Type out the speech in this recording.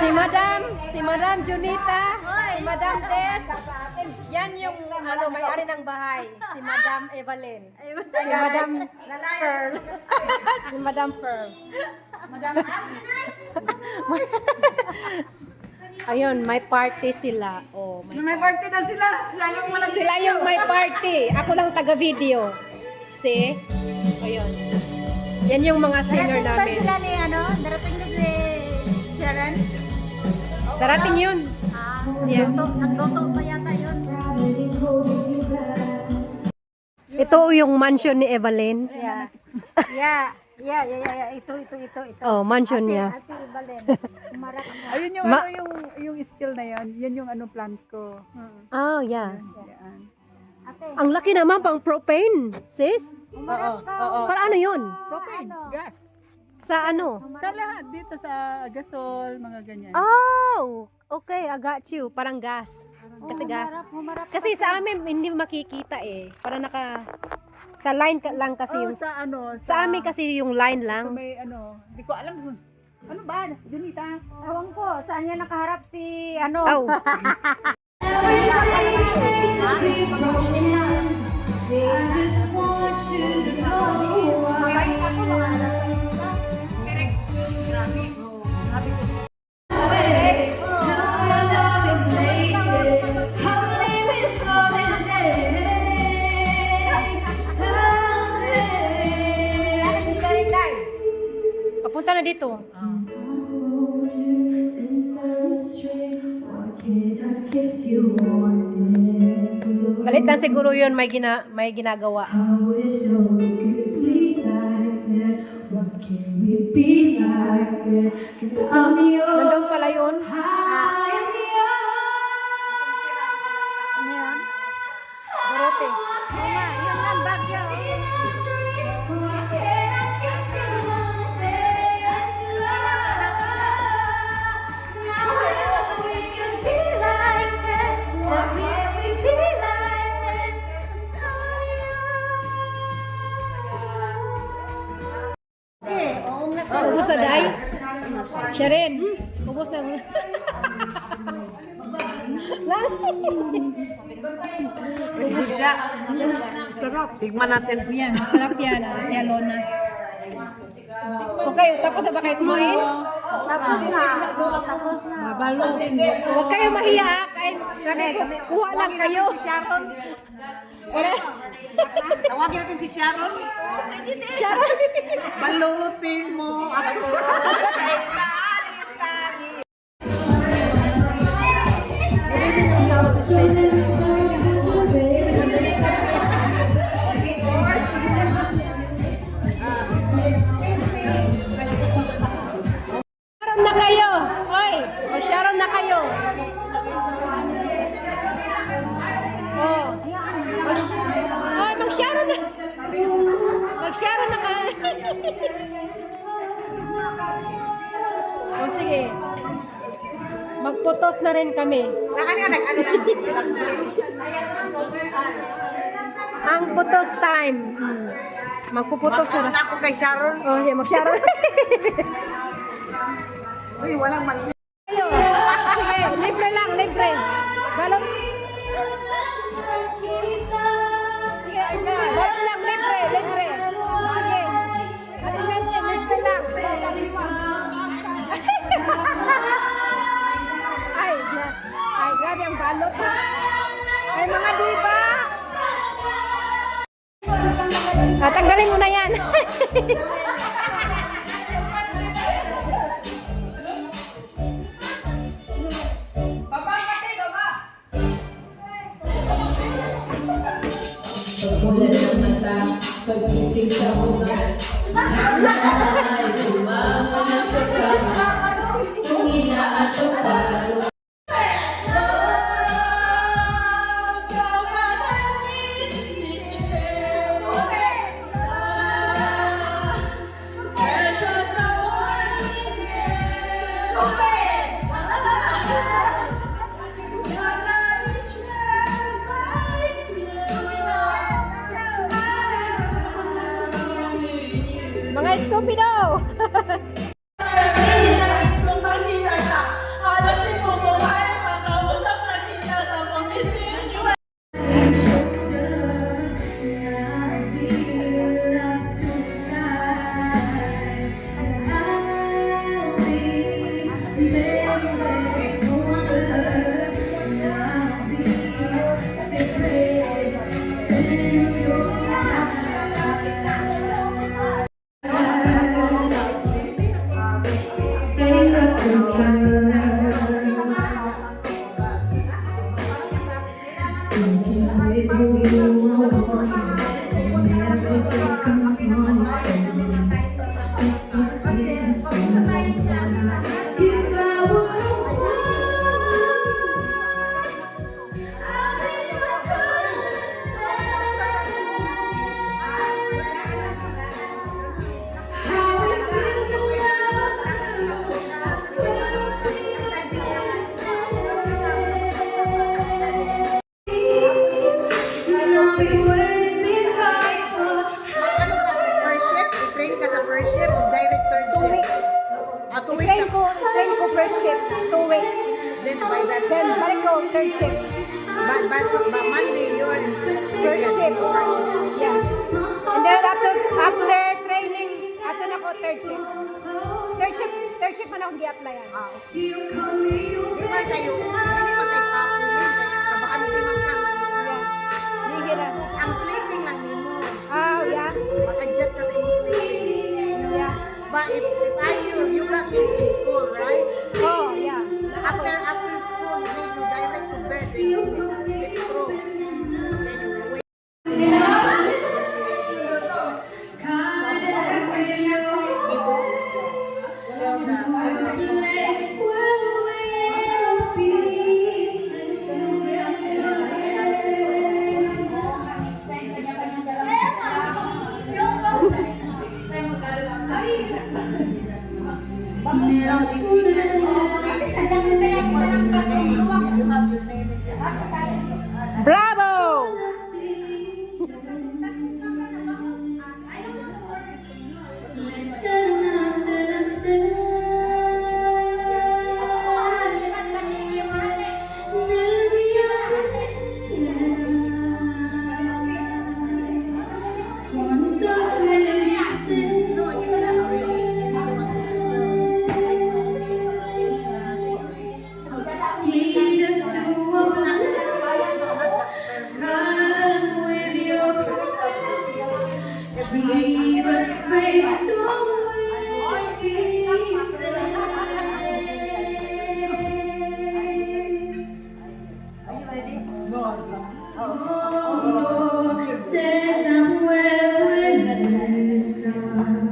Si Madam Junita, si Madam Tess, yan yung may-ari ng bahay, si Madam Evelyn, si Madam Pearl, si Madam Pearl. Ayun, may party sila. Oh, May party daw sila. Sila yung may party. Ako lang taga-video. See? Ayun. Yan yung mga singer namin. Sila ni darating na si Sharon. Darating yun. Yeah. Nagluto pa yata yun. Ito yung mansion ni Evelyn. Yeah. Ito. Oh, mansion niya. Ate Evelyn. Umarap na. Ayun yung skill na yan. Yan yung plant ko. Oh, yeah. Yan. Ate, Ang laki naman pang propane, sis. umarap ka. Oo. Para ano yun? Propane, gas. Sa ano? Sa lahat, dito sa gasol, mga ganyan. Oh, okay, I got you. Parang gas. Kasi gas. Umarap. Kasi sa amin hindi makikita eh. Para sa line lang kasi yung sa amin kasi yung line So lang. may hindi ko alam kung ano ba, Junita? Ewan ko, saan niya nakaharap si Oh. Papunta na dito. Galit na siguro yun, may ginagawa. Nandun pala yun. Ano yun? Dorote. Yun ang bagyo. Ubus na day. Siya rin. Ubus na. Sarap. Tigman natin. Yan, masarap yan. Tia Lona. Okay, tapos na ba kayo kumain? Tapos na. Huwag kayo mahiya. Sabi ko, kuha lang kayo. Tawagin natin si Sharon. Sharon. Balutin mo ako. Sharon na kayo. Hoy, mag-Sharon na kayo. Oh. Mag-Sharon na. Mag-Sharon na ka. Oh, sige. Magputos na rin kami. Ang putos time. Magpuputos na rin. Ako kay Sharon. Oh, sige, mag-Sharon. Uy, walang mali. Ayo. Sige, libre lang, libre. Balot. Sige, balot lang, libre, libre. Sige. Ano yan siya, libre lang. Ay, grabe ang balot. Ay, mga diba? Tanggalin mo na yan. Pagmulan ng mata, pag-ising sa ugat, ay tumangan sa kama, kung inaato pa. Mga estupido! first shift, 2 weeks. Then by that, Then balik ko, third shift. by Monday, you're First shift. Yeah. And then after training, ato na ko third shift. Third shift man ako gi-applyan. Di man kayo, hindi man kayo kapuling, trabahan di man ka. Yeah. Hihira. Ang sleeping lang nimo. Oh, yeah. Mag-adjust na sa imong sleeping. Yeah. But if you got kids in school, right? Oh, yeah. After school, you need to direct to bed and you sleep through. Bravo! Lead us to a place, guide us with your grace. Leave us face so we'll be saved. Oh Lord, say somewhere when the sun